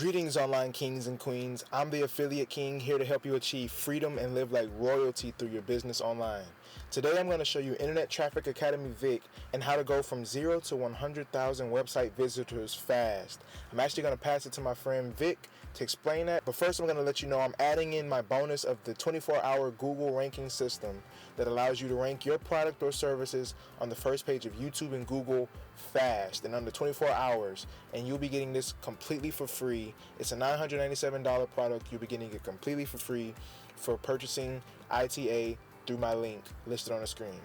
Greetings, online kings and queens. I'm the Affiliate King, here to help you achieve freedom and live like royalty through your business online. Today I'm going to show you Internet Traffic Academy Vick and how to go from 0 to 100,000 website visitors fast. I'm actually going to pass it to my friend Vick to explain that, but first I'm going to let you know I'm adding in my bonus of the 24-hour Google ranking system that allows you to rank your product or services on the first page of YouTube and Google fast in under 24 hours, and you'll be getting this completely for free. It's a $997 product. You'll be getting it completely for free for purchasing ITA through my link listed on the screen.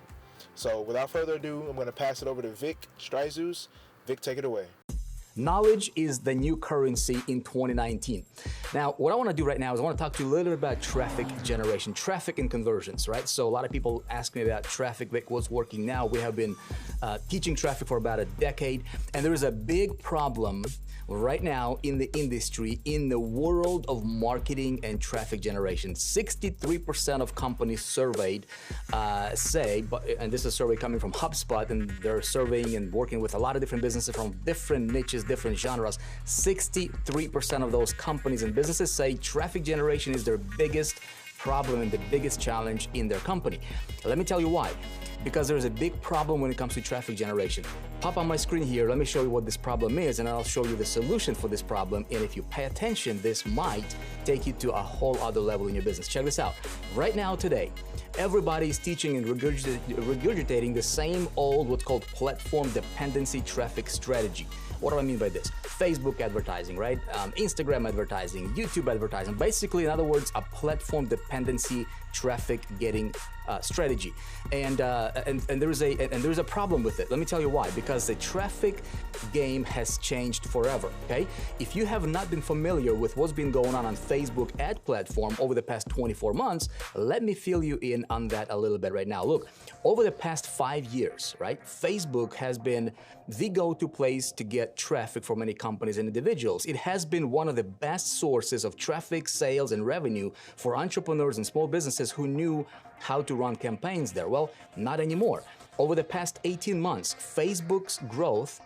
So without further ado, I'm going to pass it over to Vick Stryzus. Vick, take it away. Knowledge is the new currency in 2019. Now, what I want to do right now is I want to talk to you a little bit about traffic generation, traffic and conversions, right? So a lot of people ask me about traffic, Vick, what's working now? We have been teaching traffic for about a decade, and there is a big problem right now in the industry, in the world of marketing and traffic generation. 63% of companies surveyed say, and this is a survey coming from HubSpot, and they're surveying and working with a lot of different businesses from different niches, different genres. 63% of those companies and businesses say traffic generation is their biggest problem and the biggest challenge in their company. Let me tell you why. Because there's a big problem when it comes to traffic generation. Pop on my screen here, let me show you what this problem is, and I'll show you the solution for this problem. And if you pay attention, this might take you to a whole other level in your business. Check this out. Right now, today, everybody is teaching and regurgitating the same old, what's called platform dependency traffic strategy. What do I mean by this? Facebook advertising, right? Instagram advertising, YouTube advertising. Basically, in other words, a platform dependency traffic getting strategy. And there is a problem with it. Let me tell you why. Because the traffic game has changed forever. Okay? If you have not been familiar with what's been going on Facebook ad platform over the past 24 months, let me fill you in on that a little bit right now. Look, over the past 5 years, right? Facebook has been the go-to place to get traffic for many companies and individuals. It has been one of the best sources of traffic, sales, and revenue for entrepreneurs and small businesses who knew how to run campaigns there. Well, not anymore. Over the past 18 months, Facebook's growth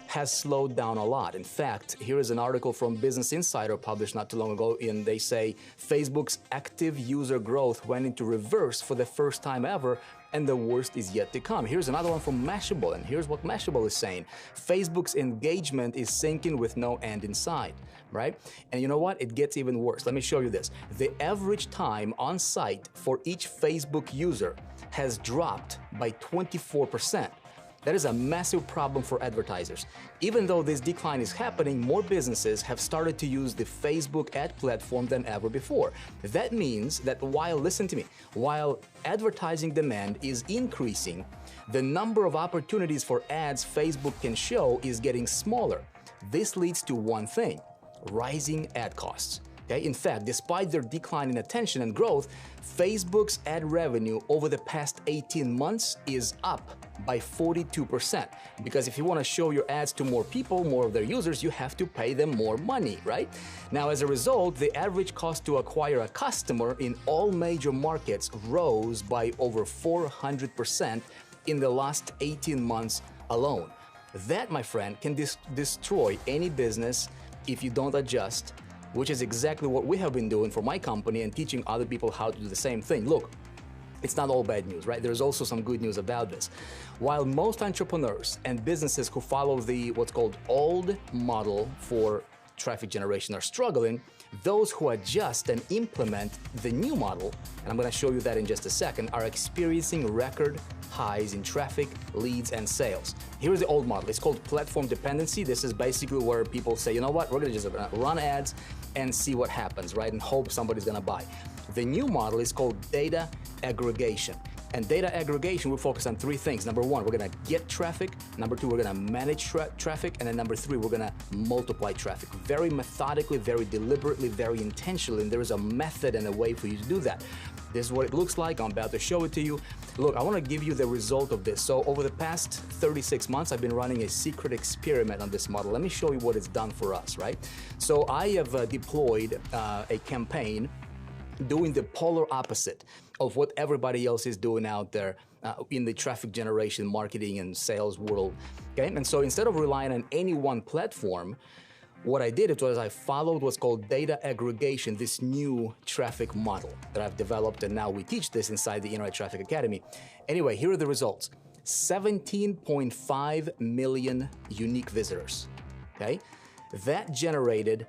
has slowed down a lot. In fact, here is an article from Business Insider published not too long ago, and they say Facebook's active user growth went into reverse for the first time ever, and the worst is yet to come. Here's another one from Mashable, and here's what Mashable is saying. Facebook's engagement is sinking with no end in sight, right? And you know what? It gets even worse. Let me show you this. The average time on site for each Facebook user has dropped by 24%. That is a massive problem for advertisers. Even though this decline is happening, more businesses have started to use the Facebook ad platform than ever before. That means that listen to me, while advertising demand is increasing, the number of opportunities for ads Facebook can show is getting smaller. This leads to one thing: rising ad costs. Okay? In fact, despite their decline in attention and growth, Facebook's ad revenue over the past 18 months is up by 42%. Because if you want to show your ads to more people, more of their users, you have to pay them more money, right? Now, as a result, the average cost to acquire a customer in all major markets rose by over 400% in the last 18 months alone. That, my friend, can destroy any business if you don't adjust, which is exactly what we have been doing for my company and teaching other people how to do the same thing. Look, it's not all bad news, right? There's also some good news about this. While most entrepreneurs and businesses who follow the what's called old model for traffic generation are struggling, those who adjust and implement the new model, and I'm going to show you that in just a second, are experiencing record highs in traffic, leads, and sales. Here's the old model. It's called platform dependency. This is basically where people say, you know what, we're going to just run ads and see what happens, right? And hope somebody's going to buy. The new model is called data aggregation. And data aggregation, we focus on three things. Number one, we're going to get traffic. Number two, we're going to manage traffic. And then number three, we're going to multiply traffic. Very methodically, very deliberately, very intentionally. And there is a method and a way for you to do that. This is what it looks like. I'm about to show it to you. Look, I want to give you the result of this. So over the past 36 months, I've been running a secret experiment on this model. Let me show you what it's done for us, right? So I have deployed a campaign doing the polar opposite of what everybody else is doing out there in the traffic generation, marketing, and sales world. Okay, and so instead of relying on any one platform, what I did was I followed what's called data aggregation, this new traffic model that I've developed, and now we teach this inside the Internet Traffic Academy. Anyway, here are the results. 17.5 million unique visitors, okay? That generated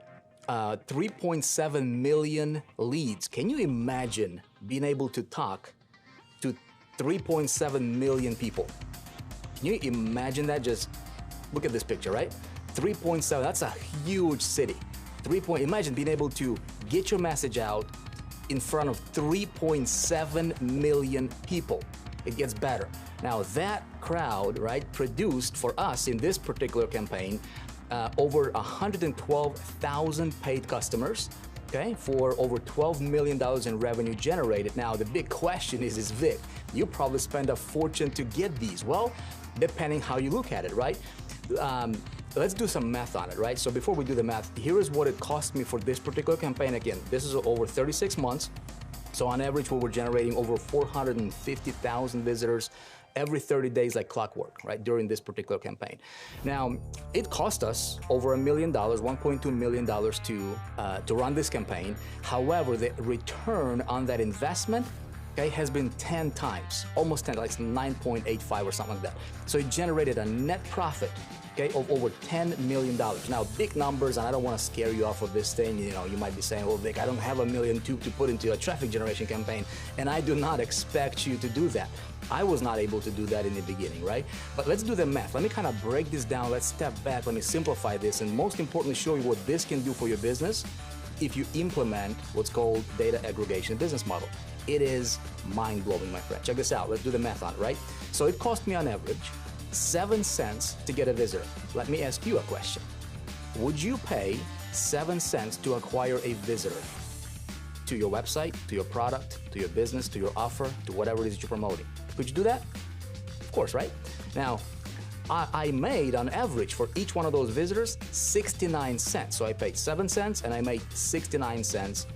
3.7 million leads. Can you imagine being able to talk to 3.7 million people? Can you imagine that? Just look at this picture, right? 3.7, that's a huge city. Imagine being able to get your message out in front of 3.7 million people. It gets better. Now that crowd, right, produced for us in this particular campaign over 112,000 paid customers, okay, for over $12 million in revenue generated. Now the big question is Vic, you probably spend a fortune to get these. Well, depending how you look at it, right? Let's do some math on it, right? So before we do the math, here is what it cost me for this particular campaign. Again, this is over 36 months. So on average, we were generating over 450,000 visitors every 30 days like clockwork, right, during this particular campaign. Now, it cost us over $1 million, $1.2 million to run this campaign. However, the return on that investment, okay, has been 10 times, almost 10, like 9.85 or something like that. So it generated a net profit, okay, of over $10 million. Now, big numbers, and I don't want to scare you off of this thing. You know, you might be saying, well, Vic, I don't have $1 million to put into a traffic generation campaign, and I do not expect you to do that. I was not able to do that in the beginning, right? But let's do the math. Let me kind of break this down. Let's step back. Let me simplify this, and most importantly, show you what this can do for your business if you implement what's called data aggregation business model. It is mind-blowing, my friend. Check this out. Let's do the math on it, right? So it cost me on average 7 cents to get a visitor. Let me ask you a question. Would you pay 7 cents to acquire a visitor to your website, to your product, to your business, to your offer, to whatever it is you're promoting? Could you do that? Of course, right? Now, I made on average for each one of those visitors 69 cents. So I paid 7 cents and I made 69 cents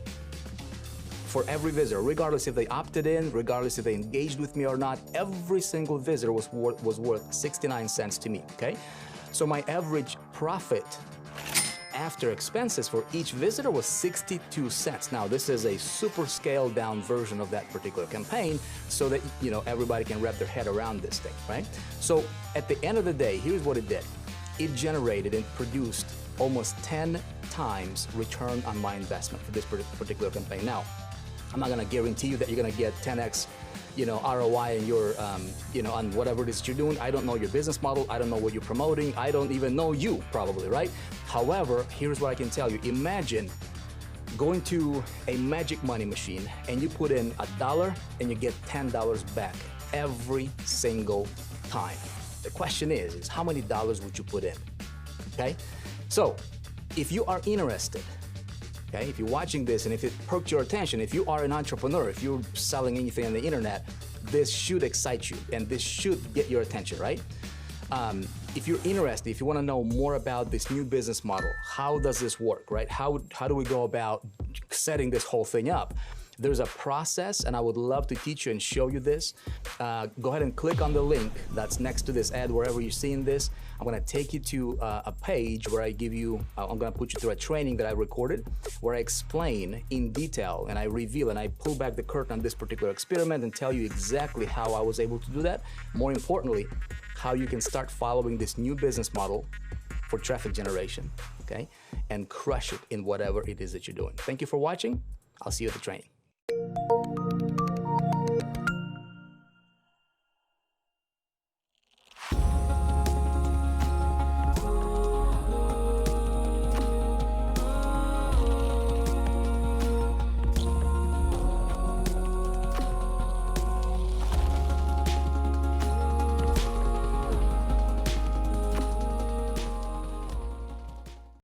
for every visitor, regardless if they opted in, regardless if they engaged with me or not. Every single visitor was worth 69 cents to me, okay? So my average profit after expenses for each visitor was 62 cents. Now, this is a super scaled down version of that particular campaign so that, you know, everybody can wrap their head around this thing, right? So at the end of the day, here's what it did. It generated and produced almost 10 times return on my investment for this particular campaign. Now, I'm not gonna guarantee you that you're gonna get 10x, you know, ROI in your, you know, on whatever it is you're doing. I don't know your business model. I don't know what you're promoting. I don't even know you, probably, right? However, here's what I can tell you. Imagine going to a magic money machine and you put in $1 and you get $10 back every single time. The question is how many dollars would you put in, okay? So if you are interested, okay, if you're watching this and if it perked your attention, if you are an entrepreneur, if you're selling anything on the internet, this should excite you and this should get your attention, right? If you're interested, if you want to know more about this new business model, how does this work, right? How do we go about setting this whole thing up? There's a process, and I would love to teach you and show you this. Go ahead and click on the link that's next to this ad, wherever you're seeing this. I'm gonna take you to a page where I give you, I'm gonna put you through a training that I recorded, where I explain in detail, and I reveal, and I pull back the curtain on this particular experiment and tell you exactly how I was able to do that. More importantly, how you can start following this new business model for traffic generation, okay? And crush it in whatever it is that you're doing. Thank you for watching. I'll see you at the training.